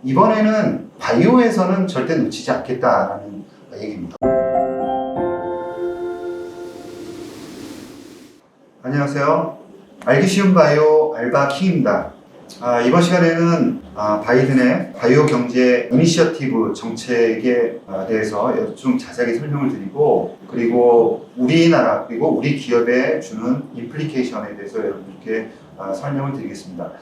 이번에는 바이오에서는 절대 놓치지 않겠다라는 얘기입니다. 안녕하세요. 알기 쉬운 바이오 알바킹입니다. 이번 시간에는 바이든의 바이오 경제 이니셔티브 정책에 대해서 좀 자세하게 설명을 드리고, 그리고 우리나라 그리고 우리 기업에 주는 임플리케이션에 대해서 여러분께 설명을 드리겠습니다.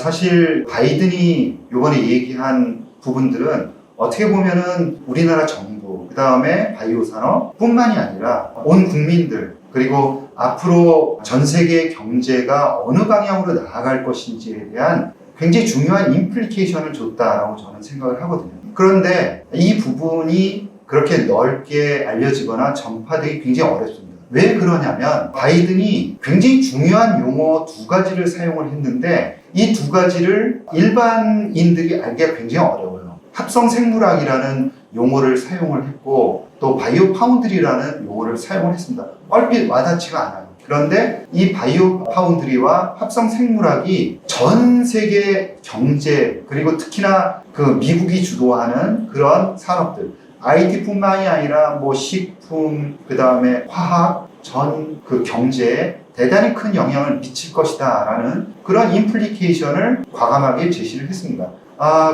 사실 바이든이 이번에 얘기한 부분들은 어떻게 보면은 우리나라 정부, 그 다음에 바이오 산업 뿐만이 아니라 온 국민들, 그리고 앞으로 전 세계 경제가 어느 방향으로 나아갈 것인지에 대한 굉장히 중요한 임플리케이션을 줬다라고 저는 생각을 하거든요. 그런데 이 부분이 그렇게 넓게 알려지거나 전파되기 굉장히 어렵습니다. 왜 그러냐면 바이든이 굉장히 중요한 용어 두 가지를 사용을 했는데 이 두 가지를 일반인들이 알기가 굉장히 어려워요. 합성생물학이라는 용어를 사용을 했고 또 바이오 파운드리라는 용어를 사용을 했습니다. 얼핏 와닿지가 않아요. 그런데 이 바이오 파운드리와 합성생물학이 전 세계 경제, 그리고 특히나 그 미국이 주도하는 그런 산업들, IT뿐만이 아니라 뭐 식품, 그 다음에 화학, 전 그 경제에 대단히 큰 영향을 미칠 것이다 라는 그런 임플리케이션을 과감하게 제시를 했습니다.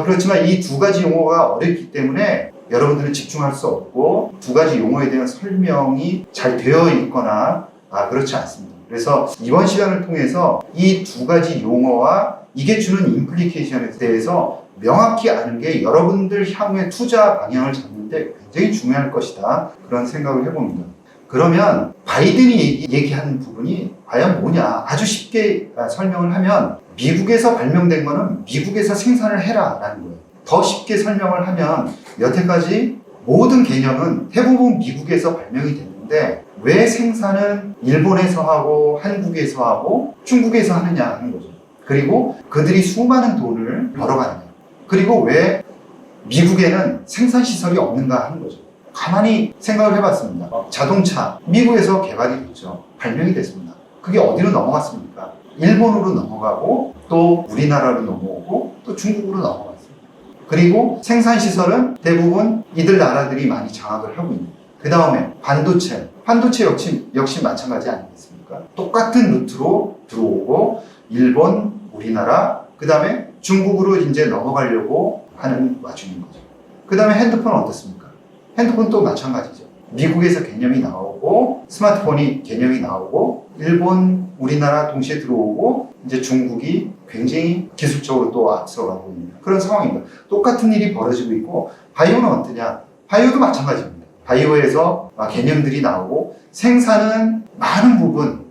그렇지만 이 두 가지 용어가 어렵기 때문에 여러분들은 집중할 수 없고 두 가지 용어에 대한 설명이 잘 되어 있거나 그렇지 않습니다. 그래서 이번 시간을 통해서 이 두 가지 용어와 이게 주는 임플리케이션에 대해서 명확히 아는 게 여러분들 향후의 투자 방향을 잡는데 굉장히 중요할 것이다, 그런 생각을 해봅니다. 그러면 바이든이 얘기하는 부분이 과연 뭐냐, 아주 쉽게 설명을 하면 미국에서 발명된 거는 미국에서 생산을 해라 라는 거예요. 더 쉽게 설명을 하면 여태까지 모든 개념은 대부분 미국에서 발명이 됐는데 왜 생산은 일본에서 하고 한국에서 하고 중국에서 하느냐 하는 거죠. 그리고 그들이 수많은 돈을 벌어가느냐, 그리고 왜 미국에는 생산시설이 없는가 하는 거죠. 가만히 생각을 해봤습니다. 자동차 미국에서 개발이 됐죠. 발명이 됐습니다. 그게 어디로 넘어갔습니까? 일본으로 넘어가고 또 우리나라로 넘어오고 또 중국으로 넘어갔습니다. 그리고 생산시설은 대부분 이들 나라들이 많이 장악을 하고 있는. 그 다음에 반도체 역시 마찬가지 아니겠습니까? 똑같은 루트로 들어오고 일본, 우리나라, 그 다음에 중국으로 이제 넘어가려고 하는 와중인 거죠. 그 다음에 핸드폰 어떻습니까? 핸드폰도 마찬가지죠. 미국에서 개념이 나오고 스마트폰이 개념이 나오고 일본, 우리나라 동시에 들어오고 이제 중국이 굉장히 기술적으로 또 앞서가고 있는 그런 상황입니다. 똑같은 일이 벌어지고 있고 바이오는 어떠냐? 바이오도 마찬가지입니다. 바이오에서 개념들이 나오고 생산은 많은 부분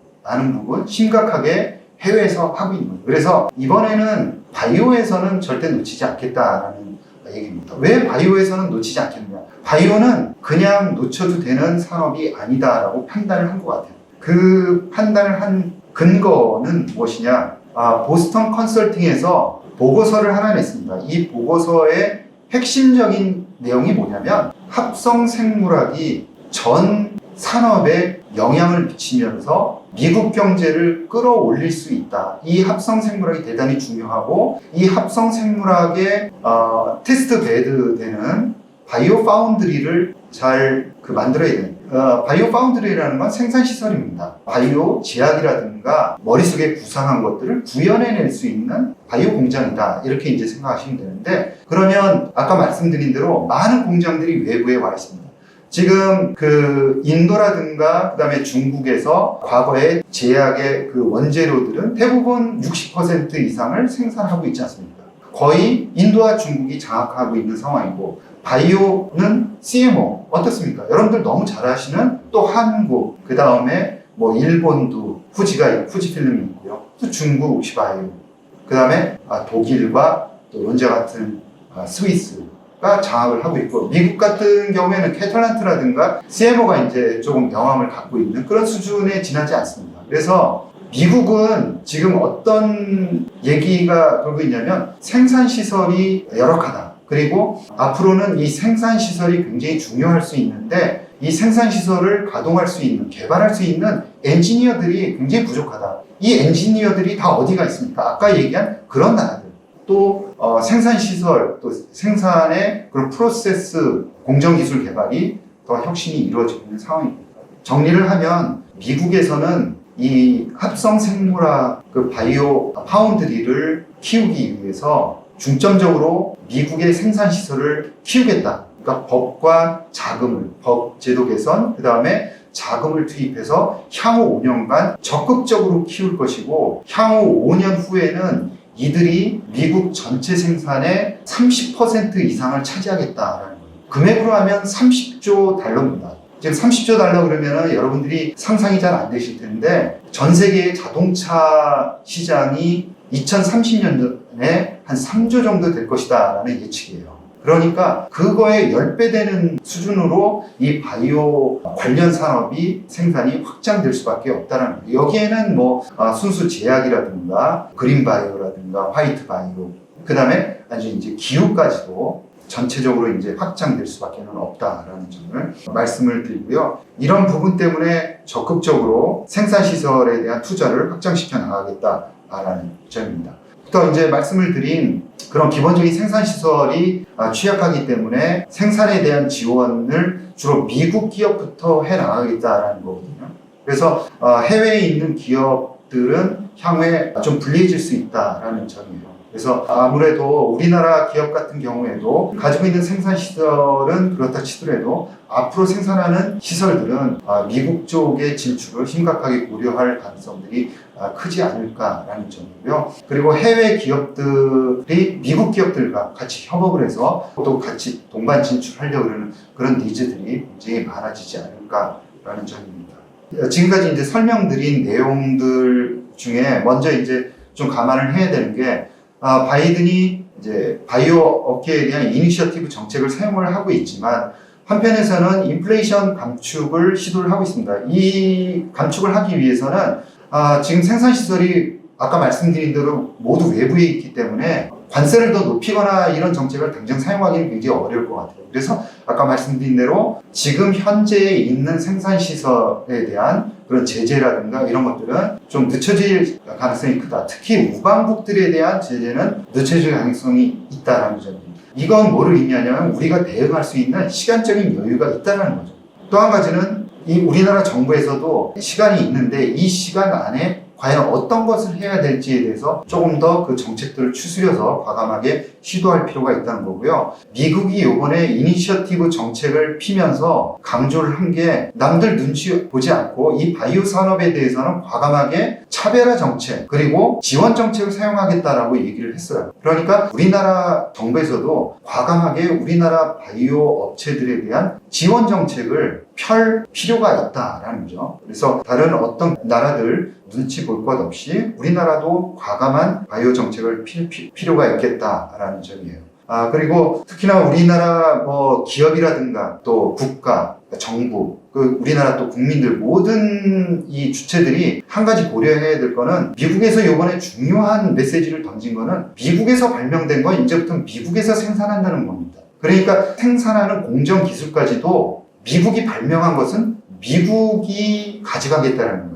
심각하게 해외에서 하고 있는 거예요. 그래서 이번에는 바이오에서는 절대 놓치지 않겠다라는 얘기입니다. 왜 바이오에서는 놓치지 않겠느냐? 바이오는 그냥 놓쳐도 되는 산업이 아니다라고 판단을 한 것 같아요. 그 판단을 한 근거는 무엇이냐? 보스턴 컨설팅에서 보고서를 하나 냈습니다. 이 보고서의 핵심적인 내용이 뭐냐면 합성생물학이 전 산업에 영향을 미치면서 미국 경제를 끌어올릴 수 있다. 이 합성생물학이 대단히 중요하고 이 합성생물학의 테스트 베드 되는 바이오 파운드리를 잘 만들어야 되는. 바이오 파운드리라는 건 생산시설입니다. 바이오 제약이라든가 머릿속에 구상한 것들을 구현해낼 수 있는 바이오 공장이다, 이렇게 이제 생각하시면 되는데, 그러면 아까 말씀드린 대로 많은 공장들이 외부에 와 있습니다. 지금 그 인도라든가 그다음에 중국에서 과거에 제약의 그 원재료들은 대부분 60% 이상을 생산하고 있지 않습니까? 거의 인도와 중국이 장악하고 있는 상황이고, 바이오는 CMO 어떻습니까? 여러분들 너무 잘 아시는 또 한국, 그 다음에 뭐 일본도 후지필름이 있고요. 또 중국 시바이오, 그 다음에 독일과 또 론자 같은 스위스가 장악을 하고 있고, 미국 같은 경우에는 캐탈란트라든가 CMO가 이제 조금 명함을 갖고 있는 그런 수준에 지나지 않습니다. 그래서 미국은 지금 어떤 얘기가 돌고 있냐면 생산시설이 열악하다. 그리고 앞으로는 이 생산시설이 굉장히 중요할 수 있는데 이 생산시설을 가동할 수 있는, 개발할 수 있는 엔지니어들이 굉장히 부족하다. 이 엔지니어들이 다 어디가 있습니까? 아까 얘기한 그런 나라들. 또 생산시설, 또 생산의 그런 프로세스, 공정기술 개발이 더 혁신이 이루어지고 있는 상황입니다. 정리를 하면 미국에서는 이 합성생물학 그 바이오 파운드리를 키우기 위해서 중점적으로 미국의 생산시설을 키우겠다. 그러니까 법과 자금을, 법 제도 개선, 그 다음에 자금을 투입해서 향후 5년간 적극적으로 키울 것이고, 향후 5년 후에는 이들이 미국 전체 생산의 30% 이상을 차지하겠다라는 거예요. 금액으로 하면 30조 달러입니다. 지금 30조 달러 그러면은 여러분들이 상상이 잘 안 되실 텐데, 전 세계의 자동차 시장이 2030년에 한 3조 정도 될 것이다 라는 예측이에요. 그러니까 그거의 10배 되는 수준으로 이 바이오 관련 산업이 생산이 확장될 수밖에 없다는 거예요. 여기에는 뭐 순수 제약이라든가 그린 바이오라든가 화이트 바이오, 그 다음에 아주 이제 기후까지도 전체적으로 이제 확장될 수밖에 없다라는 점을 말씀을 드리고요. 이런 부분 때문에 적극적으로 생산시설에 대한 투자를 확장시켜 나가겠다라는 점입니다. 또 이제 말씀을 드린 그런 기본적인 생산시설이 취약하기 때문에 생산에 대한 지원을 주로 미국 기업부터 해 나가겠다라는 거거든요. 그래서 해외에 있는 기업들은 향후에 좀 불리해질 수 있다라는 점이에요. 그래서 아무래도 우리나라 기업 같은 경우에도 가지고 있는 생산시설은 그렇다 치더라도 앞으로 생산하는 시설들은 미국 쪽의 진출을 심각하게 고려할 가능성들이 크지 않을까라는 점이고요. 그리고 해외 기업들이 미국 기업들과 같이 협업을 해서 또 같이 동반 진출하려고 하는 그런 니즈들이 굉장히 많아지지 않을까라는 점입니다. 지금까지 이제 설명드린 내용들 중에 먼저 이제 좀 감안을 해야 되는 게, 바이든이 이제 바이오 업계에 대한 이니셔티브 정책을 사용을 하고 있지만, 한편에서는 인플레이션 감축을 시도를 하고 있습니다. 이 감축을 하기 위해서는 지금 생산시설이 아까 말씀드린 대로 모두 외부에 있기 때문에 관세를 더 높이거나 이런 정책을 당장 사용하기는 굉장히 어려울 것 같아요. 그래서 아까 말씀드린 대로 지금 현재에 있는 생산시설에 대한 그런 제재라든가 이런 것들은 좀 늦춰질 가능성이 크다. 특히 우방국들에 대한 제재는 늦춰질 가능성이 있다는 점입니다. 이건 뭐를 의미하냐면 우리가 대응할 수 있는 시간적인 여유가 있다는 거죠. 또 한 가지는 이 우리나라 정부에서도 시간이 있는데 이 시간 안에 과연 어떤 것을 해야 될지에 대해서 조금 더 그 정책들을 추스려서 과감하게 시도할 필요가 있다는 거고요. 미국이 이번에 이니셔티브 정책을 피면서 강조를 한 게, 남들 눈치 보지 않고 이 바이오 산업에 대해서는 과감하게 차별화 정책 그리고 지원 정책을 사용하겠다라고 얘기를 했어요. 그러니까 우리나라 정부에서도 과감하게 우리나라 바이오 업체들에 대한 지원 정책을 펼 필요가 있다라는 거죠. 그래서 다른 어떤 나라들 눈치 볼 것 없이 우리나라도 과감한 바이오 정책을 필요가 있겠다라는 점이에요. 그리고 특히나 우리나라 기업이라든가 또 국가, 정부, 우리나라 또 국민들 모든 이 주체들이 한 가지 고려해야 될 거는, 미국에서 이번에 중요한 메시지를 던진 거는 미국에서 발명된 건 이제부터 미국에서 생산한다는 겁니다. 그러니까 생산하는 공정 기술까지도 미국이 발명한 것은 미국이 가져가겠다는 거예요.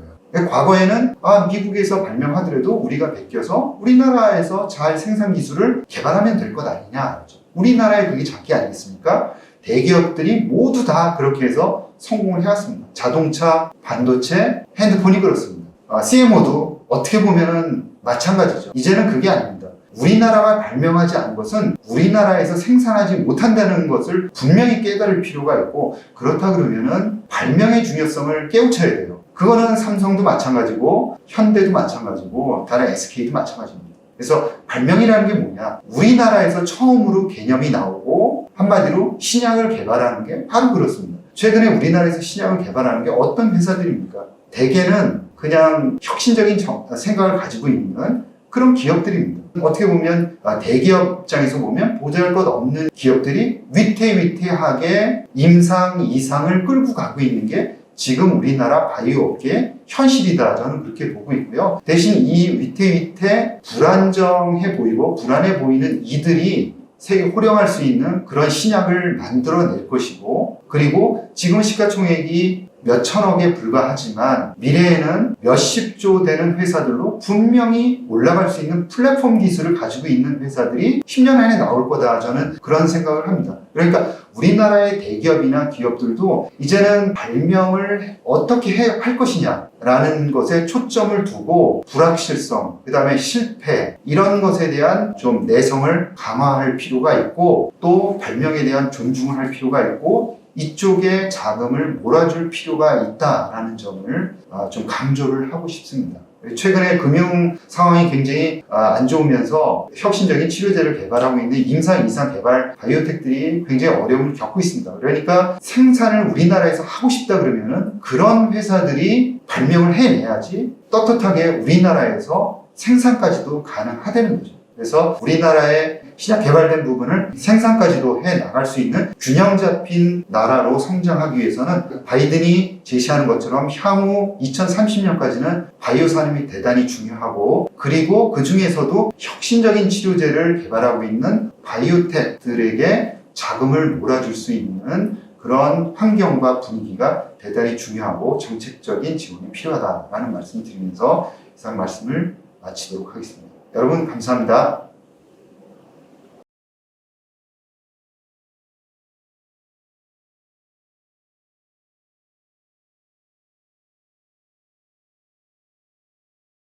과거에는 미국에서 발명하더라도 우리가 베껴서 우리나라에서 잘 생산 기술을 개발하면 될 것 아니냐. 우리나라의 그게 작게 아니겠습니까? 대기업들이 모두 다 그렇게 해서 성공을 해왔습니다. 자동차, 반도체, 핸드폰이 그렇습니다. CMO도 어떻게 보면은 마찬가지죠. 이제는 그게 아닙니다. 우리나라가 발명하지 않은 것은 우리나라에서 생산하지 못한다는 것을 분명히 깨달을 필요가 있고, 그렇다 그러면은 발명의 중요성을 깨우쳐야 돼요. 그거는 삼성도 마찬가지고 현대도 마찬가지고 다른 SK도 마찬가지입니다. 그래서 발명이라는 게 뭐냐? 우리나라에서 처음으로 개념이 나오고 한마디로 신약을 개발하는 게 바로 그렇습니다. 최근에 우리나라에서 신약을 개발하는 게 어떤 회사들입니까? 대개는 그냥 혁신적인 생각을 가지고 있는 그런 기업들입니다. 어떻게 보면 대기업 입장에서 보면 보잘것없는 기업들이 위태위태하게 임상, 이상을 끌고 가고 있는 게 지금 우리나라 바이오 업계의 현실이다. 저는 그렇게 보고 있고요. 대신 이 위태위태 불안정해 보이고 불안해 보이는 이들이 세계 호령할 수 있는 그런 신약을 만들어낼 것이고, 그리고 지금 시가총액이 몇천억에 불과하지만 미래에는 몇십조 되는 회사들로 분명히 올라갈 수 있는 플랫폼 기술을 가지고 있는 회사들이 10년 안에 나올 거다. 저는 그런 생각을 합니다. 그러니까 우리나라의 대기업이나 기업들도 이제는 발명을 어떻게 할 것이냐라는 것에 초점을 두고 불확실성, 그 다음에 실패 이런 것에 대한 좀 내성을 강화할 필요가 있고 또 발명에 대한 존중을 할 필요가 있고 이쪽에 자금을 몰아줄 필요가 있다라는 점을 좀 강조를 하고 싶습니다. 최근에 금융 상황이 굉장히 안 좋으면서 혁신적인 치료제를 개발하고 있는 임상 이상 개발 바이오텍들이 굉장히 어려움을 겪고 있습니다. 그러니까 생산을 우리나라에서 하고 싶다 그러면은 그런 회사들이 발명을 해내야지 떳떳하게 우리나라에서 생산까지도 가능하다는 거죠. 그래서 우리나라의 시작 개발된 부분을 생산까지도 해 나갈 수 있는 균형 잡힌 나라로 성장하기 위해서는 바이든이 제시하는 것처럼 향후 2030년까지는 바이오 산업이 대단히 중요하고 그리고 그 중에서도 혁신적인 치료제를 개발하고 있는 바이오텍들에게 자금을 몰아줄 수 있는 그런 환경과 분위기가 대단히 중요하고 정책적인 지원이 필요하다라는 말씀을 드리면서 이상 말씀을 마치도록 하겠습니다. 여러분 감사합니다.